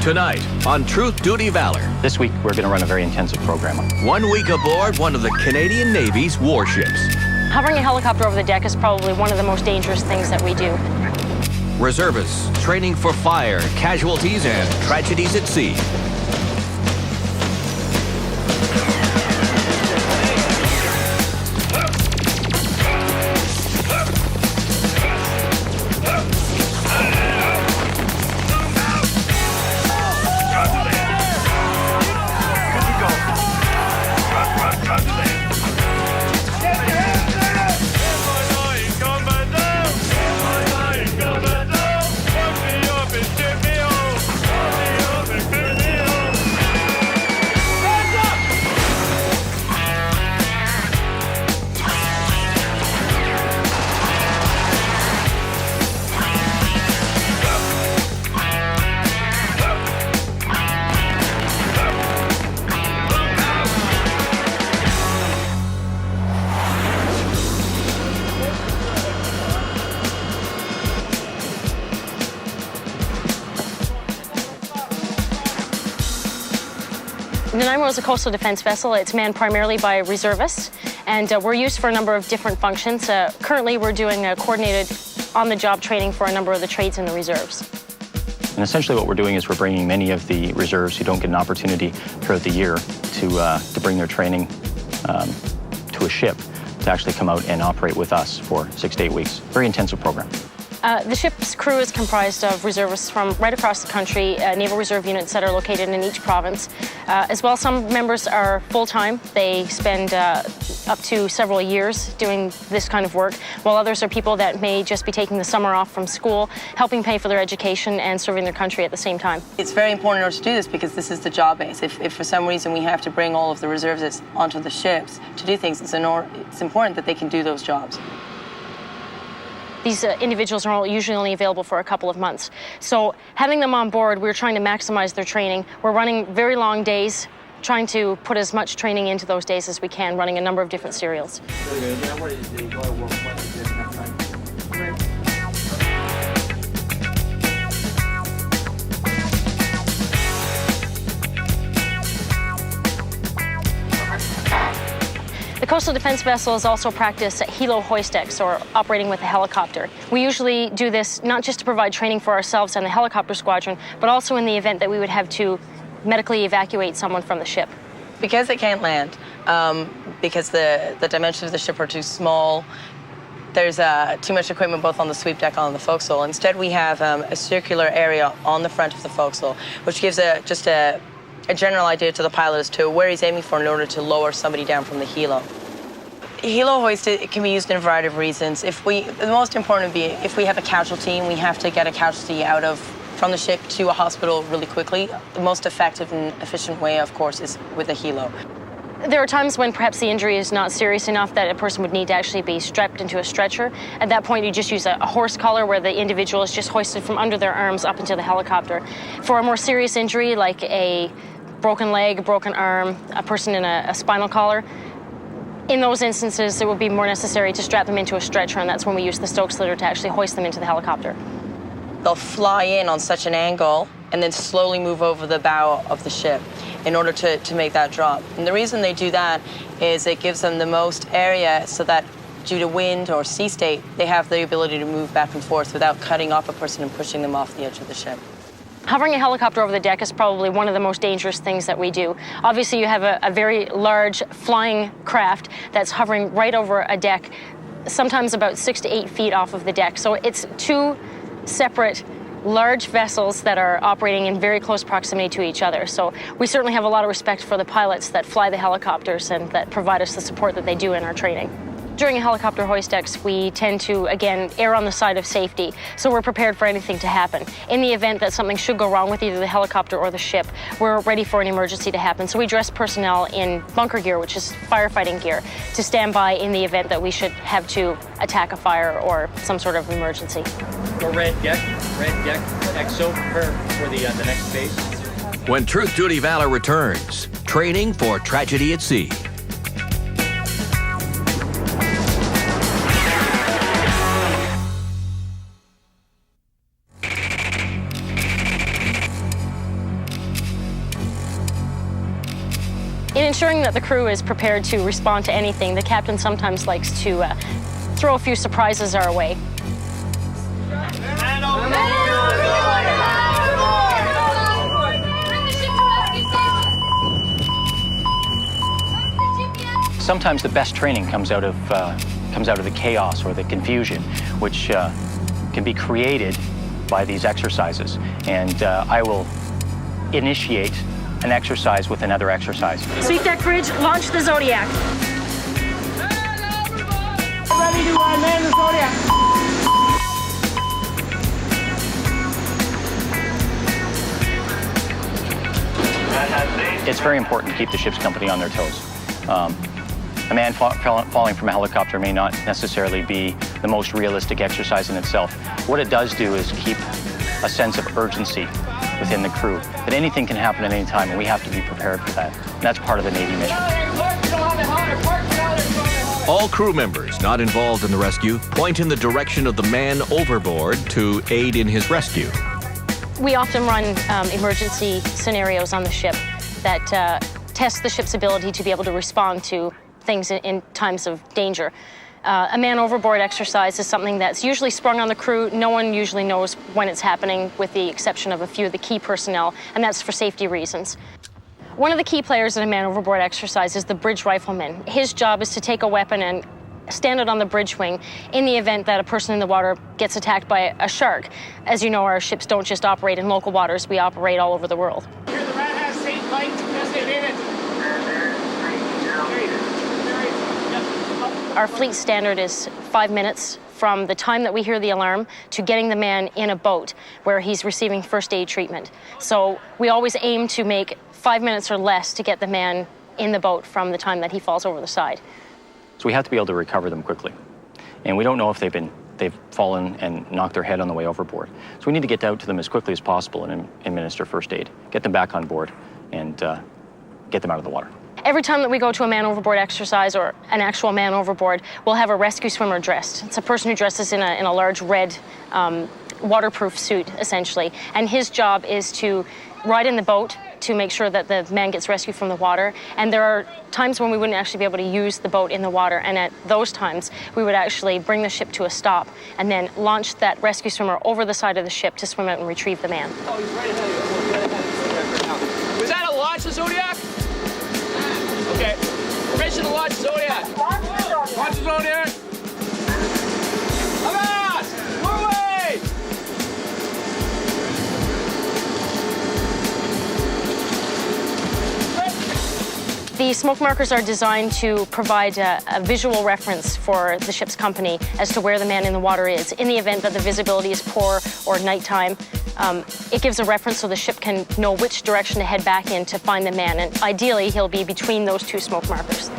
Tonight on Truth Duty Valor. This week, we're going to run a very intensive program. 1 week aboard one of the Canadian Navy's warships. Hovering a helicopter over the deck is probably one of the most dangerous things that we do. Reservists training for fire, casualties, and tragedies at sea. Nanaimo is a coastal defense vessel. It's manned primarily by reservists, and we're used for a number of different functions. Currently, we're doing coordinated on-the-job training for a number of the trades in the reserves. And essentially what we're doing is we're bringing many of the reserves who don't get an opportunity throughout the year to bring their training to a ship to actually come out and operate with us for 6 to 8 weeks. Very intensive program. The ship's crew is comprised of reservists from right across the country, Naval Reserve units that are located in each province. As well, some members are full-time. They spend up to several years doing this kind of work, while others are people that may just be taking the summer off from school, helping pay for their education and serving their country at the same time. It's very important in order to do this because this is the job base. If for some reason we have to bring all of the reservists onto the ships to do things, it's important that they can do those jobs. These individuals are usually only available for a couple of months. So having them on board, we're trying to maximize their training. We're running very long days, trying to put as much training into those days as we can, running a number of different serials. The coastal defense vessels also practice helo hoist decks, or operating with a helicopter. We usually do this not just to provide training for ourselves and the helicopter squadron, but also in the event that we would have to medically evacuate someone from the ship. Because it can't land, because the dimensions of the ship are too small, there's too much equipment both on the sweep deck and on the forecastle. Instead, we have a circular area on the front of the forecastle, which gives just a general idea to the pilot as to where he's aiming for in order to lower somebody down from the helo. Helo hoist, it can be used in a variety of reasons. The most important would be if we have a casualty and we have to get a casualty from the ship to a hospital really quickly. The most effective and efficient way, of course, is with a helo. There are times when perhaps the injury is not serious enough that a person would need to actually be strapped into a stretcher. At that point, you just use a horse collar where the individual is just hoisted from under their arms up into the helicopter. For a more serious injury, like a broken leg, a broken arm, a person in a spinal collar, in those instances, it would be more necessary to strap them into a stretcher, and that's when we use the Stokes litter to actually hoist them into the helicopter. They'll fly in on such an angle and then slowly move over the bow of the ship in order to make that drop. And the reason they do that is it gives them the most area so that due to wind or sea state, they have the ability to move back and forth without cutting off a person and pushing them off the edge of the ship. Hovering a helicopter over the deck is probably one of the most dangerous things that we do. Obviously, you have a very large flying craft that's hovering right over a deck, sometimes about 6 to 8 feet off of the deck. So it's two separate large vessels that are operating in very close proximity to each other. So we certainly have a lot of respect for the pilots that fly the helicopters and that provide us the support that they do in our training. During a helicopter hoist decks, we tend to, again, err on the side of safety, so we're prepared for anything to happen. In the event that something should go wrong with either the helicopter or the ship, we're ready for an emergency to happen. So we dress personnel in bunker gear, which is firefighting gear, to stand by in the event that we should have to attack a fire or some sort of emergency. Go red deck exo for the next phase. When Truth Duty Valor returns, training for tragedy at sea. ensuring that the crew is prepared to respond to anything, the captain sometimes likes to throw a few surprises our way. Sometimes the best training comes out of the chaos or the confusion, which can be created by these exercises. And I will initiate an exercise with another exercise. Sweep deck bridge, launch the Zodiac. Ready to man the Zodiac. It's very important to keep the ship's company on their toes. A man falling from a helicopter may not necessarily be the most realistic exercise in itself. What it does do is keep a sense of urgency within the crew, that anything can happen at any time, and we have to be prepared for that. And that's part of the Navy mission. All crew members not involved in the rescue point in the direction of the man overboard to aid in his rescue. We often run emergency scenarios on the ship that test the ship's ability to be able to respond to things in times of danger. A man overboard exercise is something that's usually sprung on the crew. No one usually knows when it's happening, with the exception of a few of the key personnel, and that's for safety reasons. One of the key players in a man overboard exercise is the bridge rifleman. His job is to take a weapon and stand it on the bridge wing in the event that a person in the water gets attacked by a shark. As you know, our ships don't just operate in local waters, we operate all over the world. Here, the rat has safe light. Yes, they did it. Our fleet standard is 5 minutes from the time that we hear the alarm to getting the man in a boat where he's receiving first aid treatment. So we always aim to make 5 minutes or less to get the man in the boat from the time that he falls over the side. So we have to be able to recover them quickly. And we don't know if they've fallen and knocked their head on the way overboard. So we need to get out to them as quickly as possible and administer first aid, get them back on board, and get them out of the water. Every time that we go to a man overboard exercise or an actual man overboard, we'll have a rescue swimmer dressed. It's a person who dresses in a large red waterproof suit, essentially. And his job is to ride in the boat to make sure that the man gets rescued from the water. And there are times when we wouldn't actually be able to use the boat in the water. And at those times, we would actually bring the ship to a stop and then launch that rescue swimmer over the side of the ship to swim out and retrieve the man. Oh, he's right ahead of you. Right ahead of you. Was that a launch, the Zodiac? Okay. Permission to launch Zodiac. Launch Zodiac. Come on! Move away! The smoke markers are designed to provide a visual reference for the ship's company as to where the man in the water is. In the event that the visibility is poor or nighttime, it gives a reference so the ship can know which direction to head back in to find the man. And ideally, he'll be between those two smoke markers.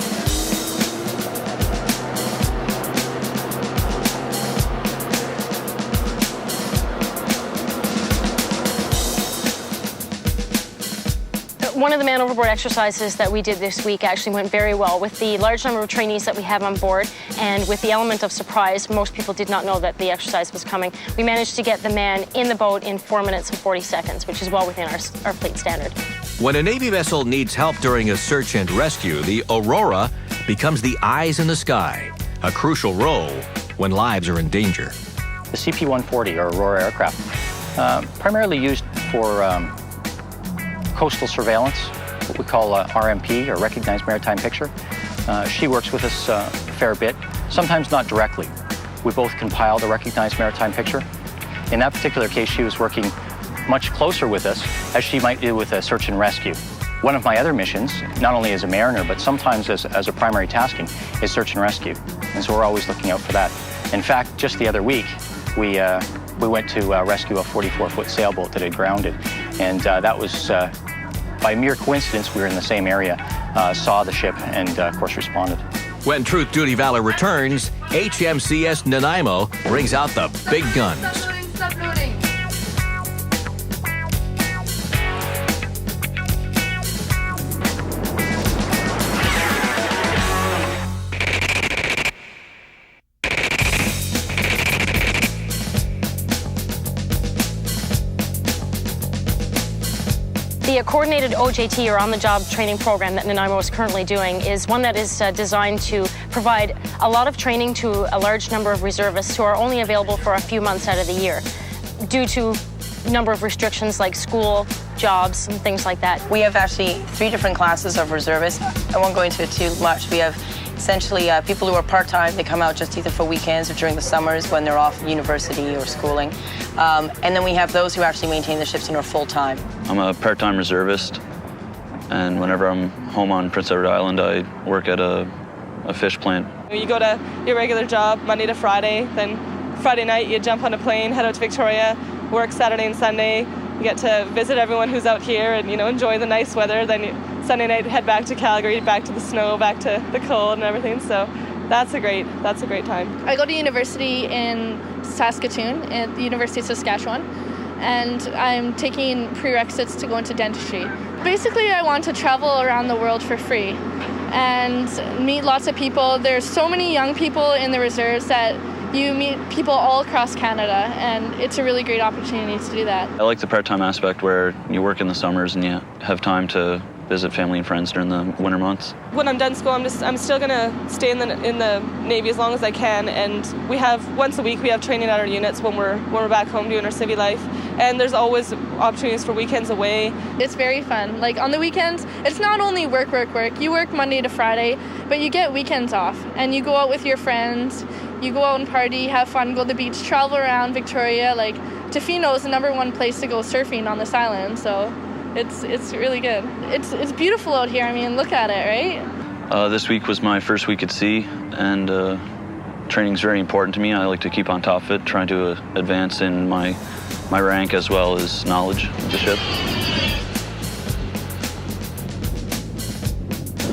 One of the man overboard exercises that we did this week actually went very well. With the large number of trainees that we have on board and with the element of surprise, most people did not know that the exercise was coming. We managed to get the man in the boat in 4 minutes and 40 seconds, which is well within our fleet standard. When a Navy vessel needs help during a search and rescue, the Aurora becomes the eyes in the sky, a crucial role when lives are in danger. The CP-140, or Aurora aircraft, primarily used for coastal surveillance, what we call RMP, or Recognized Maritime Picture. She works with us a fair bit, sometimes not directly. We both compile the Recognized Maritime Picture. In that particular case, she was working much closer with us, as she might do with a search and rescue. One of my other missions, not only as a mariner, but sometimes as a primary tasking, is search and rescue. And so we're always looking out for that. In fact, just the other week, we went to rescue a 44-foot sailboat that had grounded. And that was, by mere coincidence, we were in the same area, saw the ship, and of course responded. When Truth Duty Valor returns, HMCS Nanaimo brings out the big guns. Stop loading. The coordinated OJT, or on-the-job training program, that Nanaimo is currently doing is one that is designed to provide a lot of training to a large number of reservists who are only available for a few months out of the year due to a number of restrictions like school, jobs, and things like that. We have actually 3 different classes of reservists. I won't go into it too much. We have essentially people who are part-time. They come out just either for weekends or during the summers when they're off university or schooling. And then we have those who actually maintain the ships and are full-time. I'm a part-time reservist, and whenever I'm home on Prince Edward Island, I work at a fish plant. You go to your regular job Monday to Friday, then Friday night you jump on a plane, head out to Victoria, work Saturday and Sunday. You get to visit everyone who's out here and, you know, enjoy the nice weather. Then Sunday night head back to Calgary, back to the snow, back to the cold and everything. So that's a great time. I go to university in Saskatoon at the University of Saskatchewan, and I'm taking prerequisites to go into dentistry. Basically, I want to travel around the world for free and meet lots of people. There's so many young people in the reserves that you meet people all across Canada, and it's a really great opportunity to do that. I like the part-time aspect where you work in the summers and you have time to visit family and friends during the winter months. When I'm done school, I'm still gonna stay in the Navy as long as I can, and we have once a week we have training at our units when we're back home doing our civvy life, and there's always opportunities for weekends away. It's very fun. Like on the weekends, it's not only work. You work Monday to Friday, but you get weekends off, and you go out with your friends. You go out and party, have fun, go to the beach, travel around Victoria. Like Tofino is the #1 place to go surfing on this island, so it's really good. It's beautiful out here. I mean, look at it, right? This week was my first week at sea, and training's very important to me. I like to keep on top of it, trying to advance in my rank as well as knowledge of the ship.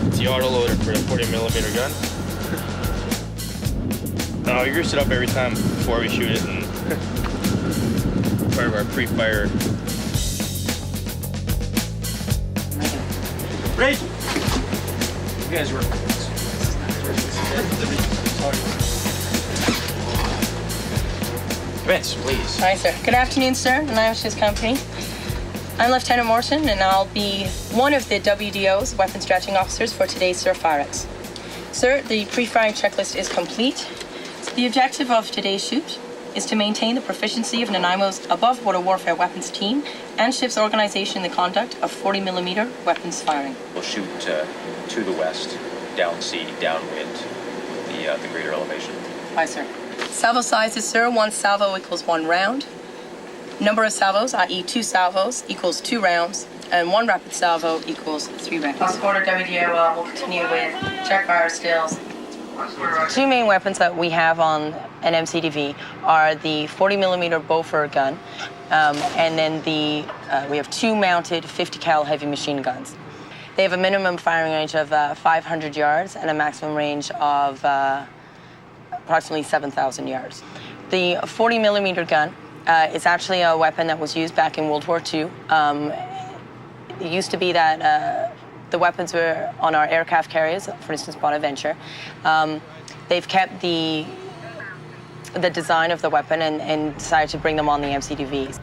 It's the autoloader for the 40mm gun. No, you grease it up every time before we shoot it, and part of our pre-fire. Ready? You guys were. Vince, please. Hi, sir. Good afternoon, sir. Nanaimo Ship's Company. I'm Lieutenant Morrison, and I'll be one of the WDO's weapons stretching officers for today's Surf Pirates. Sir, the pre-firing checklist is complete. The objective of today's shoot is to maintain the proficiency of Nanaimo's above-water warfare weapons team and ship's organization in the conduct of 40mm weapons firing. We'll shoot to the west, down sea, downwind, the greater elevation. Aye, sir. Salvo sizes, sir. 1 salvo equals 1 round. Number of salvos, i.e. 2 salvos, equals 2 rounds, and 1 rapid salvo equals 3 rounds. Cross-border WDO will continue with check fire stills. 2 main weapons that we have on an MCDV are the 40mm Beaufort gun, and then we have 2 mounted 50 cal heavy machine guns. They have a minimum firing range of 500 yards and a maximum range of approximately 7,000 yards. The 40mm gun is actually a weapon that was used back in World War II. It used to be that the weapons were on our aircraft carriers, for instance, Bonaventure. They've kept the design of the weapon and decided to bring them on the MCDVs.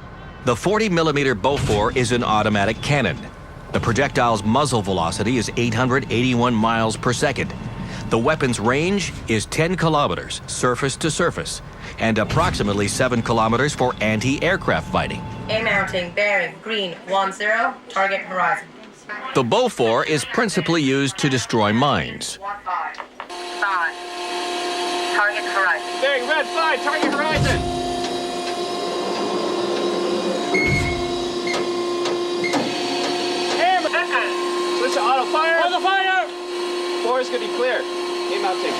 The 40mm Beaufort is an automatic cannon. The projectile's muzzle velocity is 881 miles per second. The weapon's range is 10 kilometers, surface to surface, and approximately 7 kilometers for anti-aircraft fighting. A mounting, bearing, green, 10, target horizon. The Beaufort is principally used to destroy mines. 5. Target horizon. Bearing red 5, target horizon. Aim. Switch to auto fire. Auto fire. 4 is going to be clear. Aim mounting.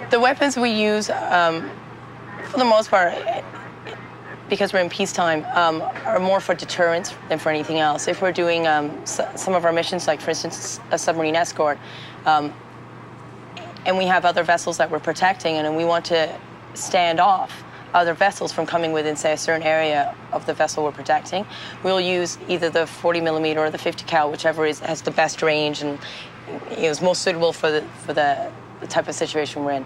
The weapons we use, for the most part, because we're in peacetime, are more for deterrence than for anything else. If we're doing some of our missions, like for instance, a submarine escort, and we have other vessels that we're protecting, and we want to stand off other vessels from coming within, say, a certain area of the vessel we're protecting, we'll use either the 40mm or the 50 cal, whichever has the best range and is most suitable for the type of situation we're in.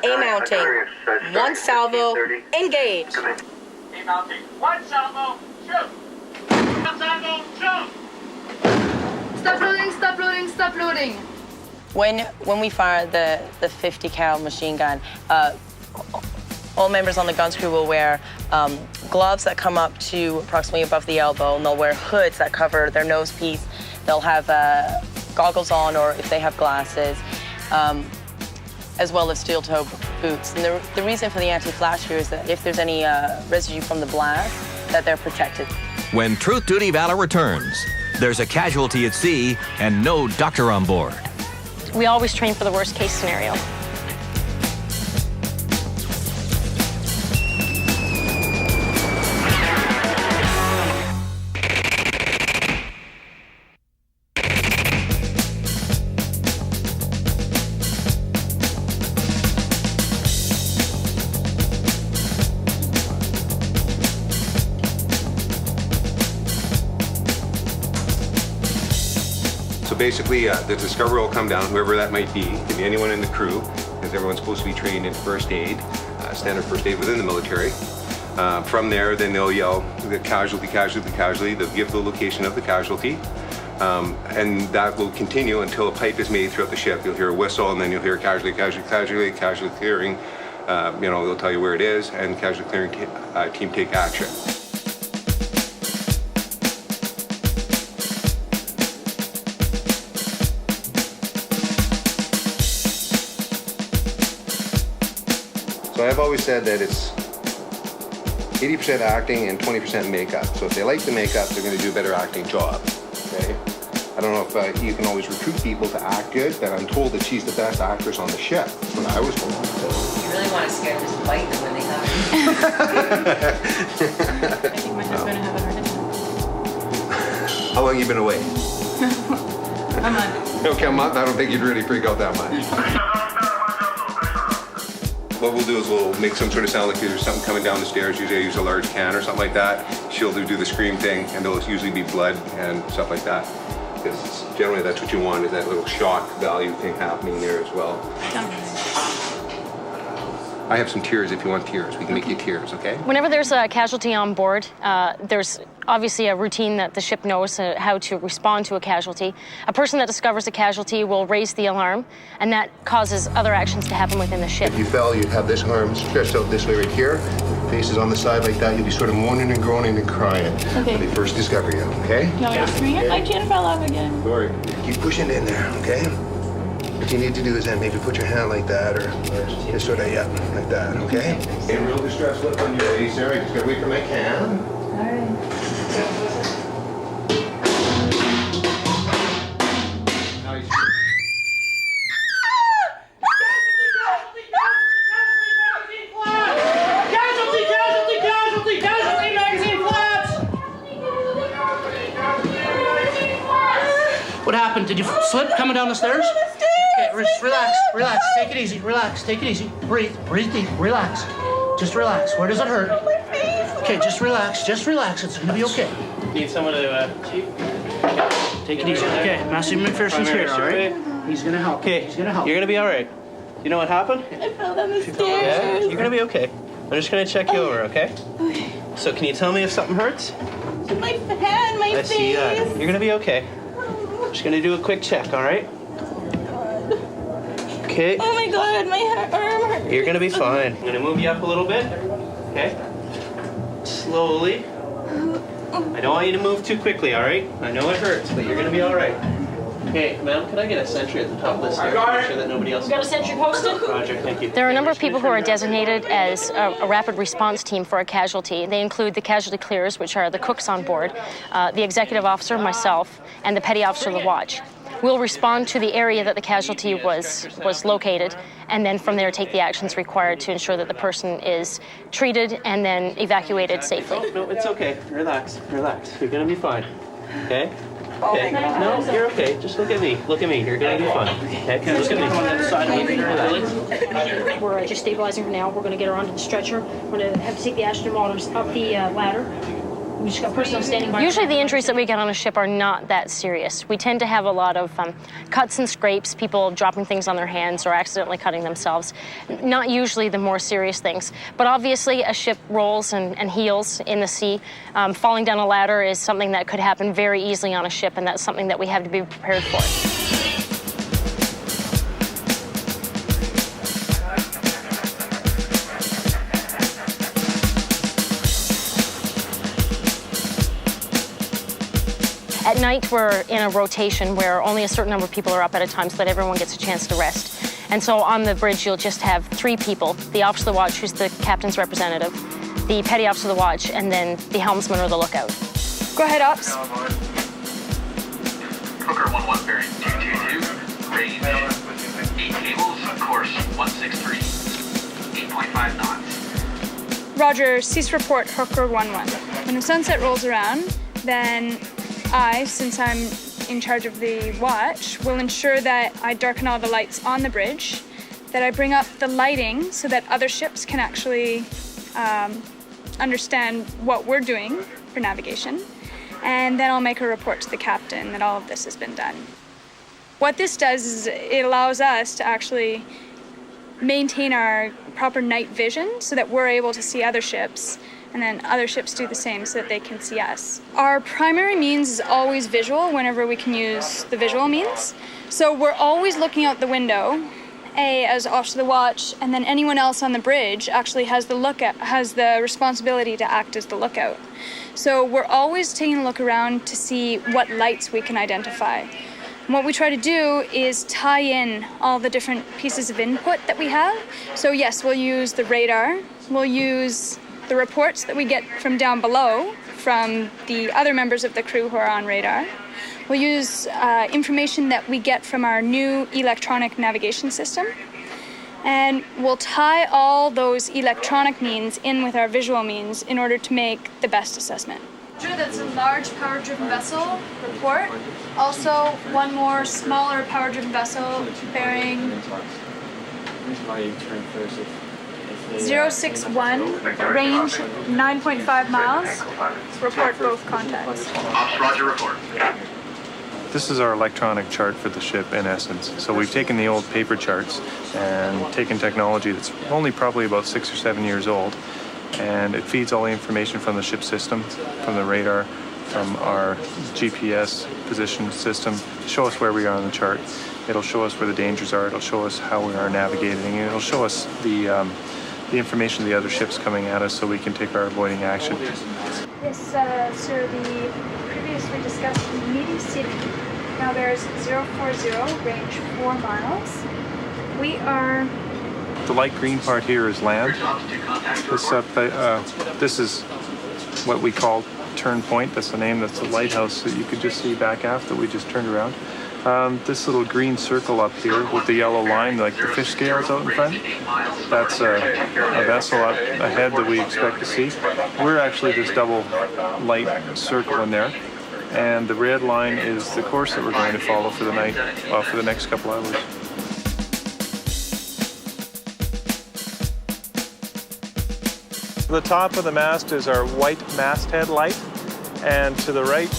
A mounting, 1 salvo, engage. Okay, mounting. One salvo, shoot! One salvo, shoot! Stop loading, stop loading, stop loading. When we fire the 50 cal machine gun, all members on the gun crew will wear gloves that come up to approximately above the elbow, and they'll wear hoods that cover their nose piece. They'll have goggles on, or if they have glasses, as well as steel-toe boots. And the reason for the anti-flash here is that if there's any residue from the blast, that they're protected. When Truth Duty Valor returns, there's a casualty at sea and no doctor on board. We always train for the worst case scenario. So basically, the Discoverer will come down, whoever that might be. It can be anyone in the crew, because everyone's supposed to be trained in first aid, standard first aid within the military. From there, then they'll yell the casualty, casualty, casualty. They'll give the location of the casualty. And that will continue until a pipe is made throughout the ship. You'll hear a whistle, and then you'll hear casualty, casualty, casualty, casualty clearing. They'll tell you where it is, and casualty clearing team take action. So I've always said that it's 80% acting and 20% makeup. So if they like the makeup, they're going to do a better acting job. Okay? I don't know if you can always recruit people to act good, but I'm told that she's the best actress on the ship. That's what I was told. You really want to scare them to bite them when they come. I think my husband will have a heart attack. How long have you been away? A month. Okay, a month. I don't think you'd really freak out that much. What we'll do is we'll make some sort of sound like there's something coming down the stairs. Usually I use a large can or something like that. She'll do the scream thing, and there'll usually be blood and stuff like that. Because generally that's what you want, is that little shock value thing happening there as well. I have some tears if you want tears. We can make you tears, okay? Whenever there's a casualty on board, there's obviously a routine that the ship knows how to respond to a casualty. A person that discovers a casualty will raise the alarm, and that causes other actions to happen within the ship. If you fell, you'd have this arm stretched out this way right here. Faces on the side like that. You'd be sort of moaning and groaning and crying when they first discover you, okay? You want me to swing it? My chin fell off again. Sorry. Keep pushing in there, okay? What you need to do is then maybe put your hand like that, or just sort of, yeah, like that, okay? In real distress look on your face there. I just gotta wait for my can. All right. What happened? Did you slip coming down the stairs? Okay, just relax. Take it easy. Breathe deep. Relax. Just relax. Where does it hurt? My face. Okay, just relax. It's gonna be okay. Need someone to chief? Take it easy. Okay, Master McPherson's here, all right? He's gonna help. Okay, he's gonna help. You're gonna be all right. You know what happened? I fell down the stairs. Yeah, you're gonna be okay. I'm just gonna check you over, okay? Okay. So can you tell me if something hurts? My hand, my I face. see that. You're gonna be okay. Just gonna do a quick check, all right? Okay. Oh my God, my arm hurts. You're gonna be fine. I'm gonna move you up a little bit. Okay. Slowly. I don't want you to move too quickly, all right? I know it hurts, but you're gonna be all right. Okay, ma'am, can I get a sentry at the top of this stairs to make sure that nobody else... We've got a sentry posted? Roger, thank you. There are a number of people who are designated as a rapid response team for a casualty. They include the casualty clearers, which are the cooks on board, the executive officer, myself, and the petty officer of the watch. We'll respond to the area that the casualty was located, and then from there take the actions required to ensure that the person is treated and then evacuated safely. No, it's okay. Relax. You're gonna be fine. Okay? Okay. No, you're okay. Just look at me. You're gonna be fine. Okay? Just gonna come on the side and leave her. We're just stabilizing her now. We're going to get her onto the stretcher. We're going to have to take the oxygen monitors up the ladder. We just got a person standing by. Usually the injuries that we get on a ship are not that serious. We tend to have a lot of cuts and scrapes, people dropping things on their hands or accidentally cutting themselves. Not usually the more serious things. But obviously a ship rolls and heels in the sea. Falling down a ladder is something that could happen very easily on a ship, and that's something that we have to be prepared for. At night, we're in a rotation where only a certain number of people are up at a time so that everyone gets a chance to rest. And so on the bridge, you'll just have 3 people, the officer of the watch, who's the captain's representative, the petty officer of the watch, and then the helmsman or the lookout. Go ahead, Ops. Hooker 11 bearing 222, range 8 cables, course 163, 8.5 knots. Roger, cease report, Hooker 11. When the sunset rolls around, then I, since I'm in charge of the watch, will ensure that I darken all the lights on the bridge, that I bring up the lighting so that other ships can actually understand what we're doing for navigation, and then I'll make a report to the captain that all of this has been done. What this does is it allows us to actually maintain our proper night vision so that we're able to see other ships, and then other ships do the same so that they can see us. Our primary means is always visual whenever we can use the visual means. So we're always looking out the window, as officer of the watch, and then anyone else on the bridge actually has the responsibility to act as the lookout. So we're always taking a look around to see what lights we can identify. And what we try to do is tie in all the different pieces of input that we have. So yes, we'll use the radar, we'll use the reports that we get from down below from the other members of the crew who are on radar. We'll use information that we get from our new electronic navigation system, and we'll tie all those electronic means in with our visual means in order to make the best assessment. That's a large power-driven vessel report. Also, one more smaller power-driven vessel bearing 061, range 9.5 miles. Report both contacts. Ops, Roger, report. This is our electronic chart for the ship, in essence. So we've taken the old paper charts and taken technology that's only probably about 6 or 7 years old, and it feeds all the information from the ship system, from the radar, from our GPS position system, to show us where we are on the chart. It'll show us where the dangers are, it'll show us how we are navigating, and it'll show us the information of the other ships coming at us so we can take our avoiding action. Yes, sir, the previously discussed Meaty City now bears 040, range 4 miles. We are... The light green part here is land. This is what we call Turn Point. That's the name, that's the lighthouse that you could just see back aft that we just turned around. This little green circle up here with the yellow line, like the fish scales out in front, that's a vessel up ahead that we expect to see. We're actually this double light circle in there, and the red line is the course that we're going to follow for the night, for the next couple hours. The top of the mast is our white masthead light, and to the right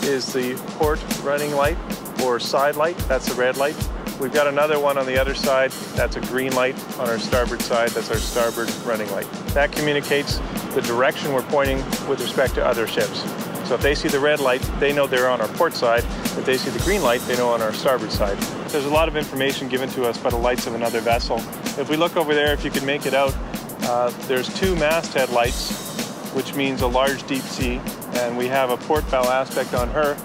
is the port running light, or side light, that's the red light. We've got another one on the other side, that's a green light on our starboard side, that's our starboard running light. That communicates the direction we're pointing with respect to other ships. So if they see the red light, they know they're on our port side. If they see the green light, they know on our starboard side. There's a lot of information given to us by the lights of another vessel. If we look over there, if you can make it out, there's 2 masthead lights, which means a large deep sea, and we have a port bow aspect on her.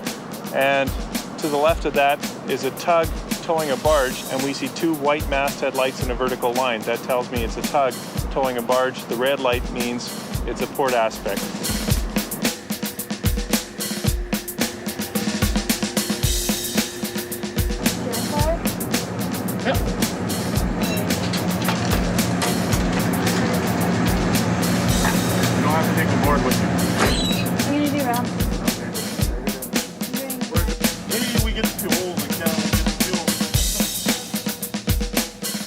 And to the left of that is a tug towing a barge, and we see 2 white masthead lights in a vertical line. That tells me it's a tug towing a barge. The red light means it's a port aspect. Yep. You don't have to take the board with you. I'm going to do round.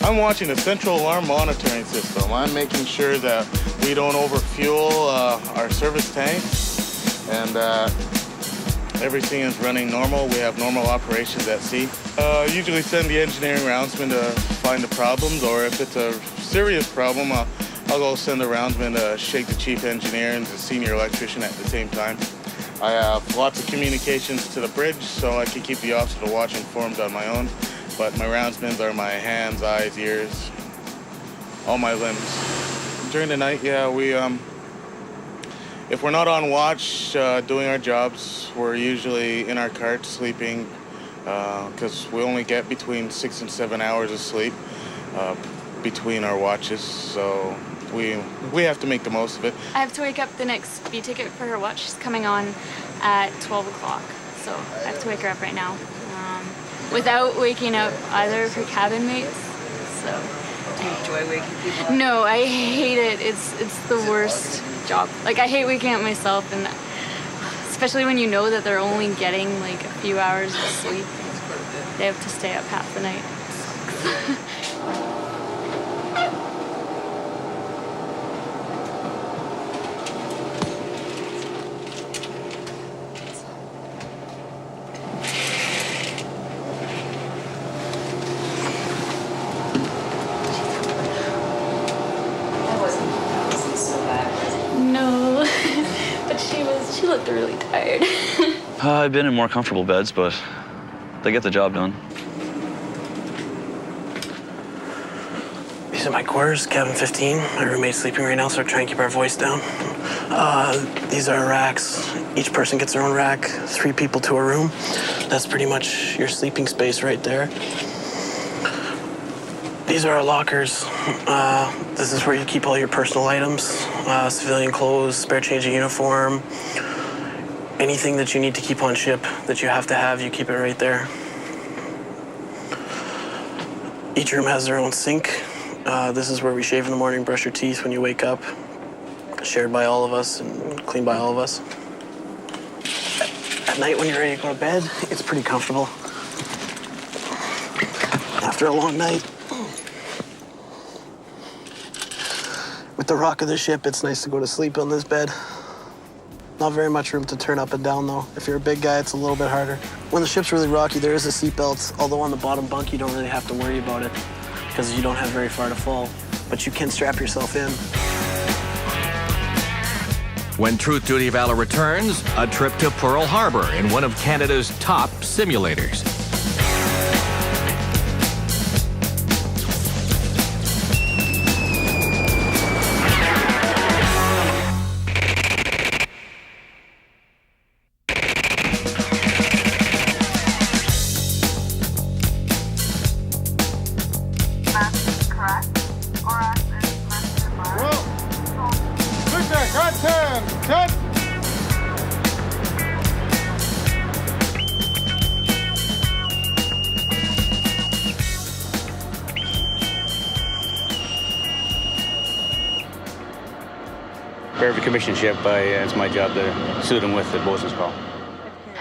I'm watching the central alarm monitoring system. I'm making sure that we don't overfuel our service tanks. and everything is running normal. We have normal operations at sea. Usually send the engineering roundsman to find the problems, or if it's a serious problem, I'll go send the roundsman to shake the chief engineer and the senior electrician at the same time. I have lots of communications to the bridge, so I can keep the officer to watch informed on my own. But my roundsmen are my hands, eyes, ears, all my limbs. During the night, yeah, we if we're not on watch doing our jobs, we're usually in our cart sleeping, because we only get between 6 and 7 hours of sleep between our watches, so we have to make the most of it. I have to wake up the next speed ticket for her watch. She's coming on at 12 o'clock, so I have to wake her up right now. Without waking up either of her cabin mates, so. Do you enjoy waking people up? No, I hate it. It's the worst job. Like, I hate waking up myself, and especially when you know that they're only getting like a few hours of sleep. They have to stay up half the night. It sucks. She looked really tired. I've been in more comfortable beds, but they get the job done. These are my quarters, cabin 15. My roommate's sleeping right now, so we're trying to keep our voice down. These are racks. Each person gets their own rack, 3 people to a room. That's pretty much your sleeping space right there. These are our lockers. This is where you keep all your personal items, civilian clothes, spare change of uniform, anything that you need to keep on ship that you have to have, you keep it right there. Each room has their own sink. This is where we shave in the morning, brush your teeth when you wake up. Shared by all of us and cleaned by all of us. At night when you're ready to go to bed, it's pretty comfortable. After a long night, with the rock of the ship, it's nice to go to sleep on this bed. Not very much room to turn up and down, though. If you're a big guy, it's a little bit harder. When the ship's really rocky, there is a seatbelt, although on the bottom bunk, you don't really have to worry about it because you don't have very far to fall, but you can strap yourself in. When Truth Duty Valour returns, a trip to Pearl Harbor in one of Canada's top simulators. Every commissioned ship, it's my job to suit them with the bosun's call.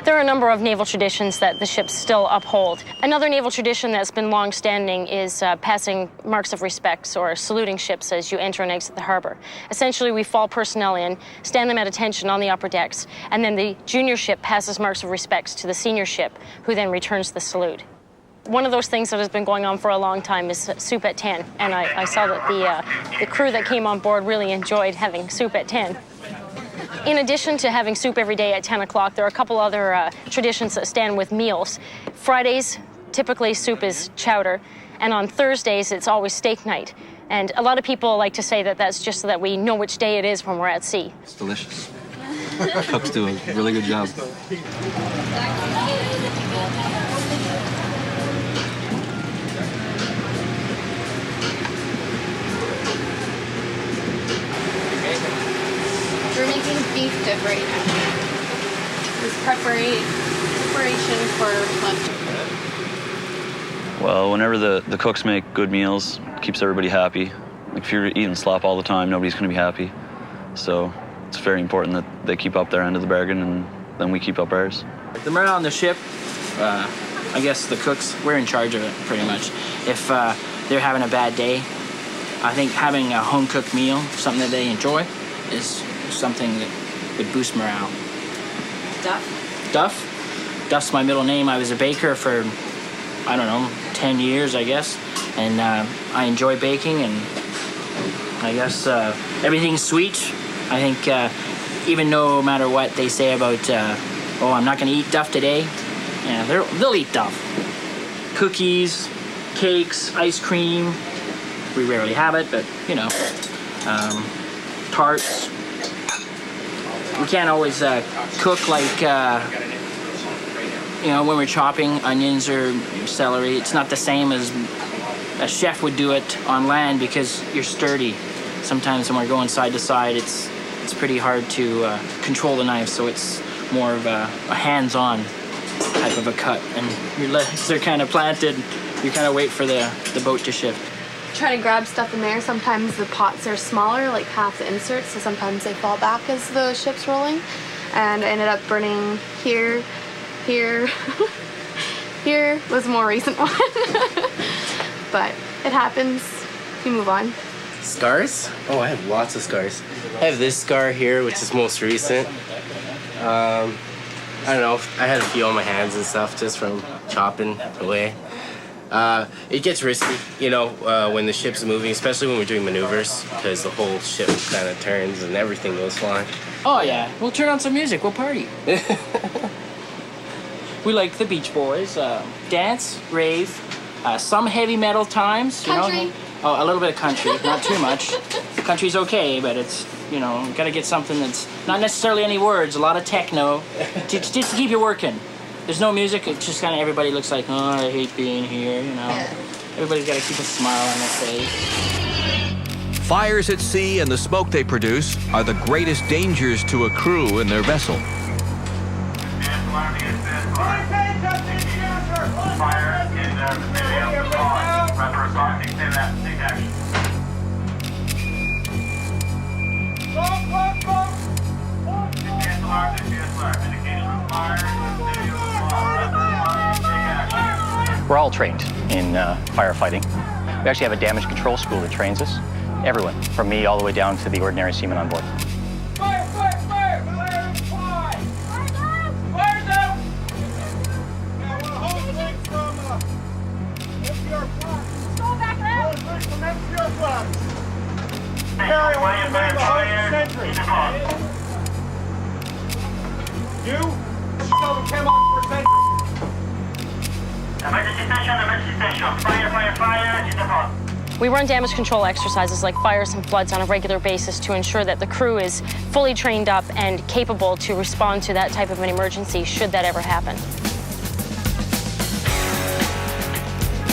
There are a number of naval traditions that the ships still uphold. Another naval tradition that's been long-standing is passing marks of respect or saluting ships as you enter and exit the harbor. Essentially, we fall personnel in, stand them at attention on the upper decks, and then the junior ship passes marks of respect to the senior ship, who then returns the salute. One of those things that has been going on for a long time is soup at 10, and I saw that the crew that came on board really enjoyed having soup at 10. In addition to having soup every day at 10 o'clock, there are a couple other traditions that stand with meals. Fridays, typically soup is chowder, and on Thursdays, it's always steak night. And a lot of people like to say that that's just so that we know which day it is when we're at sea. It's delicious. Cooks do a really good job. We're making beef dip right now. This is preparation for lunch. Well, whenever the cooks make good meals, it keeps everybody happy. Like if you're eating slop all the time, nobody's going to be happy. So it's very important that they keep up their end of the bargain, and then we keep up ours. The morale on the ship, I guess the cooks, we're in charge of it pretty much. If they're having a bad day, I think having a home-cooked meal, something that they enjoy, is something that would boost morale. Duff. Duff's my middle name. I was a baker for, I don't know, 10 years, I guess. And I enjoy baking, and I guess everything's sweet. I think even no matter what they say about, oh, I'm not going to eat Duff today, yeah, they'll eat Duff. Cookies, cakes, ice cream. We rarely have it, but, you know, tarts. We can't always cook like, you know, when we're chopping onions or celery. It's not the same as a chef would do it on land because you're sturdy. Sometimes when we're going side to side, it's pretty hard to control the knife, so it's more of a hands-on type of a cut. And your legs are kind of planted. You kind of wait for the boat to shift. Try to grab stuff in there. Sometimes the pots are smaller, like half the inserts, so sometimes they fall back as the ship's rolling. And I ended up burning here. Here was a more recent one. But it happens. You move on. Scars? Oh, I have lots of scars. I have this scar here, which is most recent. I don't know, I had a few on my hands and stuff just from chopping away. It gets risky, you know, when the ship's moving, especially when we're doing maneuvers, because the whole ship kind of turns and everything goes flying. Oh yeah, we'll turn on some music, we'll party. We like the Beach Boys, dance, rave, some heavy metal times. Country. You know? Oh, a little bit of country, not too much. Country's okay, but it's, you know, gotta get something that's not necessarily any words, a lot of techno, just to keep you working. There's no music, it's just kind of everybody looks like, oh, I hate being here, you know. Everybody's gotta keep a smile on their face. Fires at sea and the smoke they produce are the greatest dangers to a crew in their vessel. Fire in the vicinity of the pond. Run for response, extend that to take action. Advance alarm, advance alarm. Indication of fire in the vicinity of the pond. Run for response, take action. We're all trained in firefighting. We actually have a damage control school that trains us. Everyone, from me all the way down to the ordinary seaman on board. Fire! Fire! Fire! Fire! Fire! Fire's out! Yeah, well, hold things from MCR Plus. Go back there! Hold things from MCR Plus. Carry one man the host sentry. You? Show the chem on for sentry. Emergency station, emergency station. Fire, fire, fire in the pond. We run damage control exercises like fires and floods on a regular basis to ensure that the crew is fully trained up and capable to respond to that type of an emergency should that ever happen.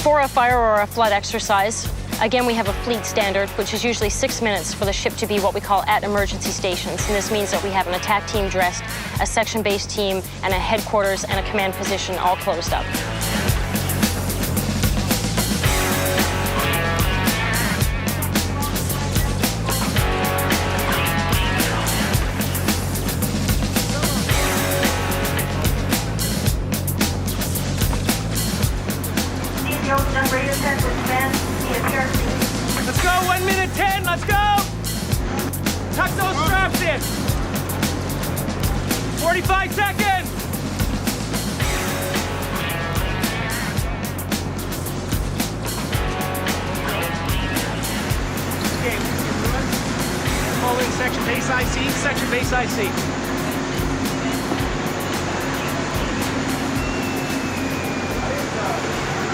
For a fire or a flood exercise, again, we have a fleet standard, which is usually 6 minutes for the ship to be what we call at emergency stations. And this means that we have an attack team dressed, a section-based team, and a headquarters and a command position all closed up. Let's go, 1 minute 10, let's go! Tuck those straps in. 45 seconds! Okay, following section base IC, section base IC.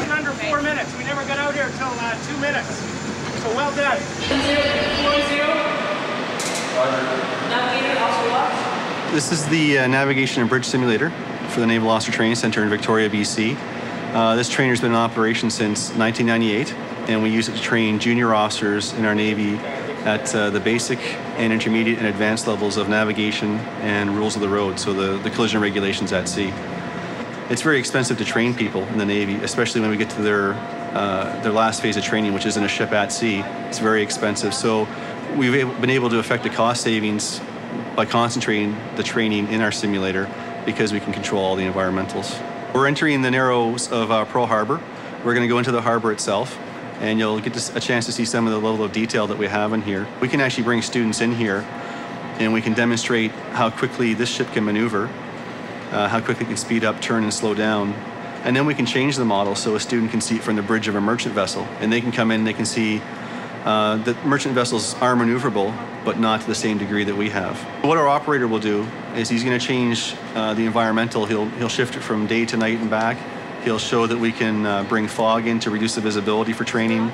In under 4 minutes. We never got out here until 2 minutes. So well done. This is the Navigation and Bridge Simulator for the Naval Officer Training Center in Victoria, BC. This trainer's been in operation since 1998, and we use it to train junior officers in our Navy at the basic and intermediate and advanced levels of navigation and rules of the road, so the collision regulations at sea. It's very expensive to train people in the Navy, especially when we get to their last phase of training, which is in a ship at sea. It's very expensive. So we've been able to affect the cost savings by concentrating the training in our simulator because we can control all the environmentals. We're entering the narrows of Pearl Harbor. We're going to go into the harbor itself, and you'll get a chance to see some of the level of detail that we have in here. We can actually bring students in here, and we can demonstrate how quickly this ship can maneuver how quickly it can speed up, turn, and slow down. And then we can change the model so a student can see it from the bridge of a merchant vessel. And they can come in, they can see that merchant vessels are maneuverable, but not to the same degree that we have. What our operator will do is he's going to change the environmental. He'll shift it from day to night and back. He'll show that we can bring fog in to reduce the visibility for training.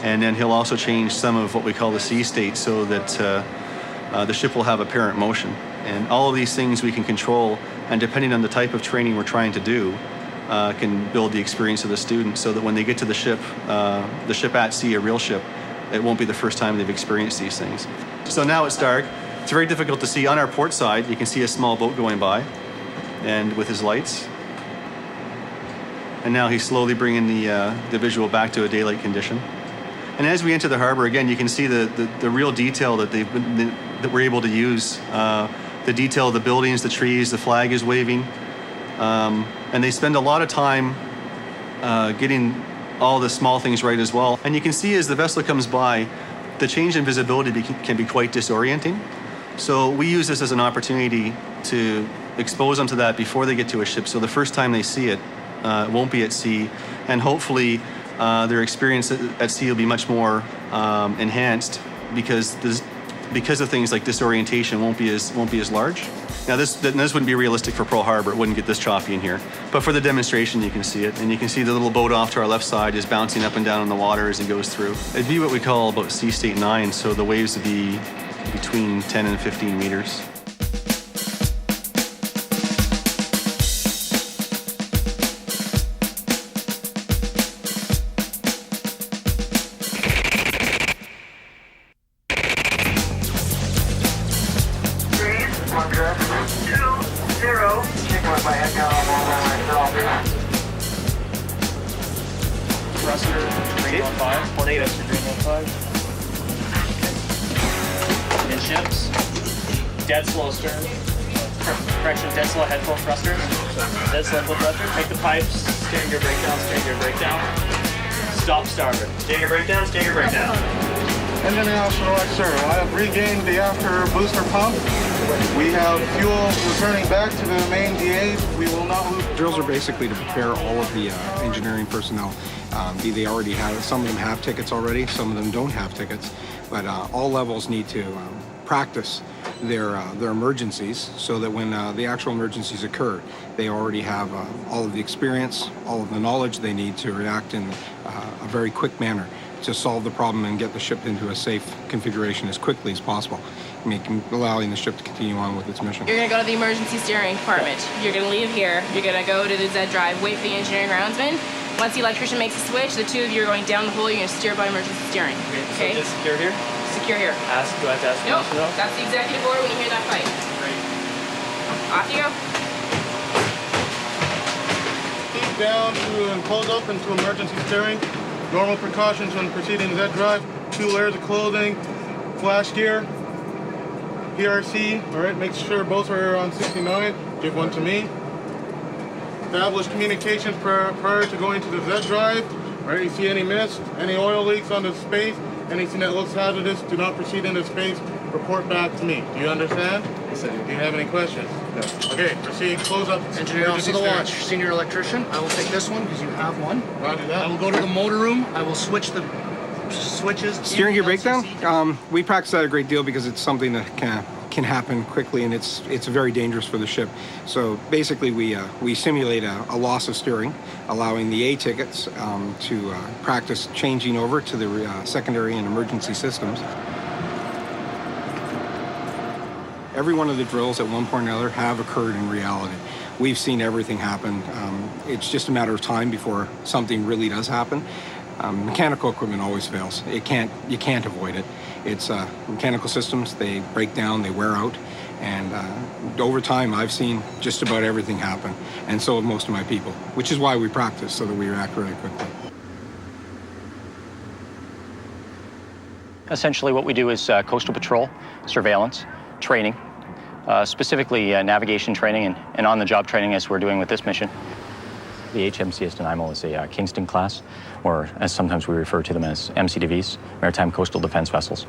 And then he'll also change some of what we call the sea state so that the ship will have apparent motion. And all of these things we can control, and depending on the type of training we're trying to do, can build the experience of the student so that when they get to the ship at sea, a real ship, it won't be the first time they've experienced these things. So now it's dark. It's very difficult to see. On our port side, you can see a small boat going by, and with his lights. And now he's slowly bringing the visual back to a daylight condition. And as we enter the harbor, again, you can see the real detail that that we're able to use. The detail of the buildings, the trees, the flag is waving. And they spend a lot of time getting all the small things right as well. And you can see as the vessel comes by, the change in visibility can be quite disorienting. So we use this as an opportunity to expose them to that before they get to a ship. So the first time they see it, it won't be at sea. And hopefully their experience at sea will be much more enhanced because of things like disorientation won't be as large. Now this wouldn't be realistic for Pearl Harbor. It wouldn't get this choppy in here. But for the demonstration, you can see it. And you can see the little boat off to our left side is bouncing up and down in the water as it goes through. It'd be what we call about sea state 9, so the waves would be between 10 and 15 meters. Dead slow stern. Correction, dead slow head full thruster. Dead slow full thruster. Take the pipes, steering gear breakdown. Stop starboard. Steering gear breakdown, Engine analysis, sir. I have regained the after booster pump. We have fuel returning back to the main DAs. We will not lose. Drills are basically to prepare all of the engineering personnel. They already have, some of them have tickets already, some of them don't have tickets, but all levels need to practice their emergencies so that when the actual emergencies occur, they already have all of the experience, all of the knowledge they need to react in a very quick manner to solve the problem and get the ship into a safe configuration as quickly as possible, allowing the ship to continue on with its mission. You're going to go to the emergency steering department. You're going to leave here. You're going to go to the Z drive, wait for the engineering roundsman. Once the electrician makes the switch, the two of you are going down the hole. You're going to steer by emergency steering. Okay? So just secure here? Secure here. Do I have to ask Nope. That's the executive order when you hear that pipe. Great. Off you go. Keep down and close up into emergency steering. Normal precautions when proceeding Z drive. 2 layers of clothing, flash gear, PRC. All right, make sure both are on 69. Give one to me. Establish communications prior to going to the Z drive. All right, you see any mist, any oil leaks on the space, anything that looks hazardous, do not proceed into space. Report back to me. Do you understand? Yes, I do. Do you have any questions? No. Okay, proceed. Close up. Engineer officer of the watch, senior electrician. I will take this one because you have one. Roger that. I will go to the motor room. I will switch the switches. Steering gear breakdown. We practice that a great deal because it's something that can happen quickly, and it's very dangerous for the ship. So basically, we simulate a loss of steering, allowing the A tickets to practice changing over to the secondary and emergency systems. Every one of the drills at one point or another have occurred in reality. We've seen everything happen. It's just a matter of time before something really does happen. Mechanical equipment always fails. You can't avoid it. It's mechanical systems, they break down, they wear out, and over time I've seen just about everything happen, and so have most of my people, which is why we practice, so that we react really quickly. Essentially what we do is coastal patrol, surveillance, training, specifically navigation training and on-the-job training as we're doing with this mission. The HMCS Nanaimo is a Kingston class, or as sometimes we refer to them as MCDVs, Maritime Coastal Defence Vessels.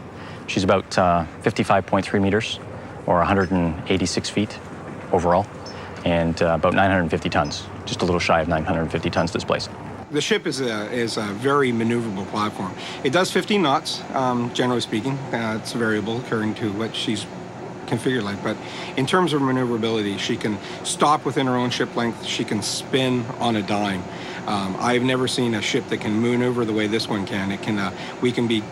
She's about 55.3 meters, or 186 feet overall. and about 950 tons, just a little shy of 950 tons displaced. The ship is a very maneuverable platform. It does 15 knots, generally speaking. It's variable according to what she's configured like, but in terms of maneuverability, she can stop within her own ship length. She can spin on a dime. I've never seen a ship that can maneuver the way this one can. It can. We can be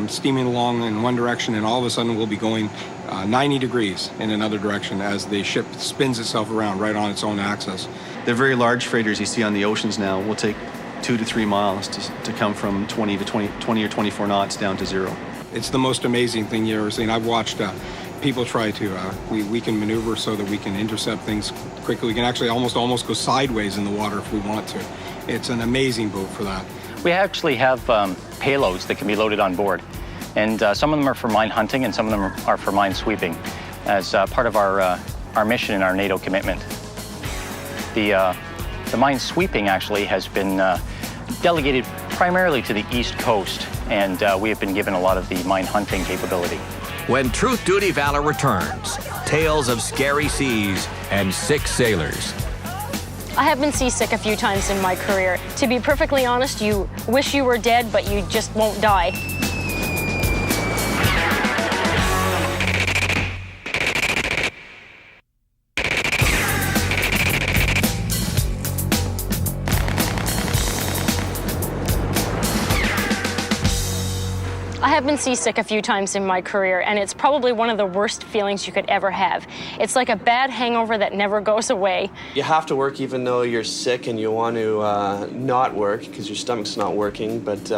steaming along in one direction, and all of a sudden we'll be going 90 degrees in another direction as the ship spins itself around right on its own axis. The very large freighters you see on the oceans now will take 2 to 3 miles to come from 20 or 24 knots down to 0. It's the most amazing thing you've ever seen. I've watched people try to, we can maneuver so that we can intercept things quickly. We can actually almost go sideways in the water if we want to. It's an amazing boat for that. We actually have payloads that can be loaded on board, and some of them are for mine hunting and some of them are for mine sweeping as part of our mission and our NATO commitment. The mine sweeping actually has been delegated primarily to the East Coast, and we have been given a lot of the mine hunting capability. When Truth Duty Valor returns, tales of scary seas and sick sailors. I have been seasick a few times in my career. To be perfectly honest, you wish you were dead, but you just won't die. I have been seasick a few times in my career, and it's probably one of the worst feelings you could ever have. It's like a bad hangover that never goes away. You have to work even though you're sick and you want to not work because your stomach's not working, but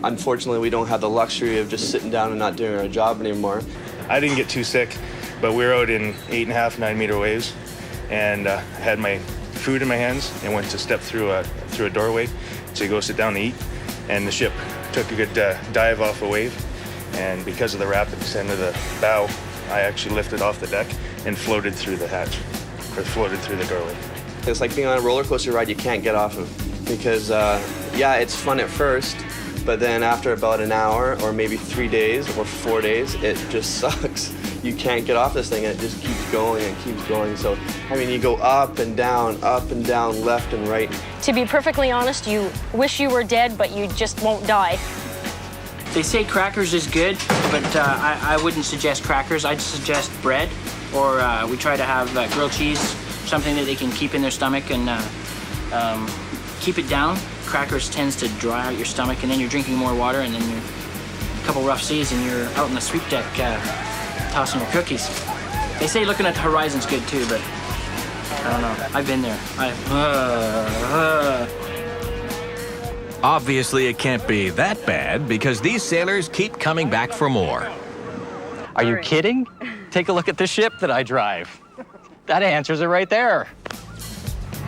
unfortunately we don't have the luxury of just sitting down and not doing our job anymore. I didn't get too sick, but we were out in 8.5, 9 meter waves, and had my food in my hands and went to step through a doorway to go sit down to eat, and the ship took a good dive off a wave, and because of the rapid descent of the bow, I actually lifted off the deck and floated through the hatch, or floated through the doorway. It's like being on a roller coaster ride you can't get off of, because yeah, it's fun at first, but then after about an hour or maybe 3 days or 4 days, it just sucks. You can't get off this thing, and it just keeps going and keeps going. So, I mean, you go up and down, left and right. To be perfectly honest, you wish you were dead, but you just won't die. They say crackers is good, but I wouldn't suggest crackers. I'd suggest bread, or we try to have grilled cheese, something that they can keep in their stomach and keep it down. Crackers tends to dry out your stomach, and then you're drinking more water, and then you're a couple rough seas, and you're out on the sweep deck tossing your cookies. They say looking at the horizon's good too, but I don't know. I've been there. Obviously, it can't be that bad because these sailors keep coming back for more. Are you kidding? Take a look at the ship that I drive. That answers it right there.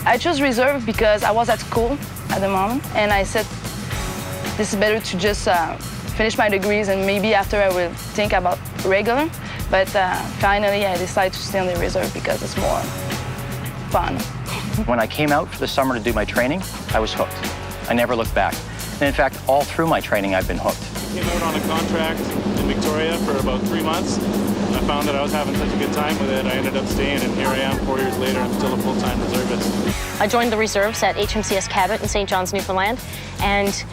I chose reserve because I was at school at the moment, and I said this is better to just finish my degrees, and maybe after I will think about regular. But finally, I decided to stay on the reserve because it's more fun. When I came out for the summer to do my training, I was hooked. I never looked back. And in fact, all through my training, I've been hooked. I came out on a contract in Victoria for about 3 months. I found that I was having such a good time with it. I ended up staying, and here I am 4 years later. I'm still a full-time reservist. I joined the reserves at HMCS Cabot in St. John's, Newfoundland, and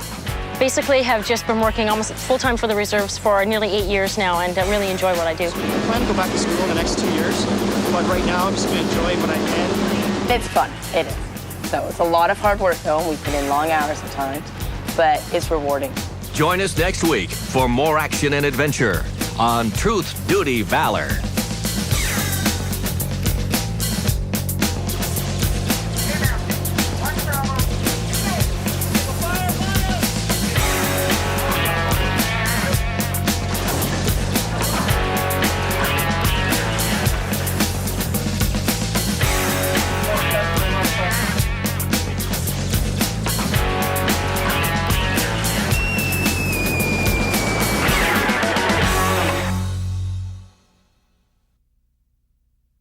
basically have just been working almost full-time for the reserves for nearly 8 years now, and really enjoy what I do. I plan to go back to school in the next 2 years, but right now I'm just going to enjoy what I can. It's fun, it is. So it's a lot of hard work though, and we put in long hours at times, but it's rewarding. Join us next week for more action and adventure on Truth Duty Valor.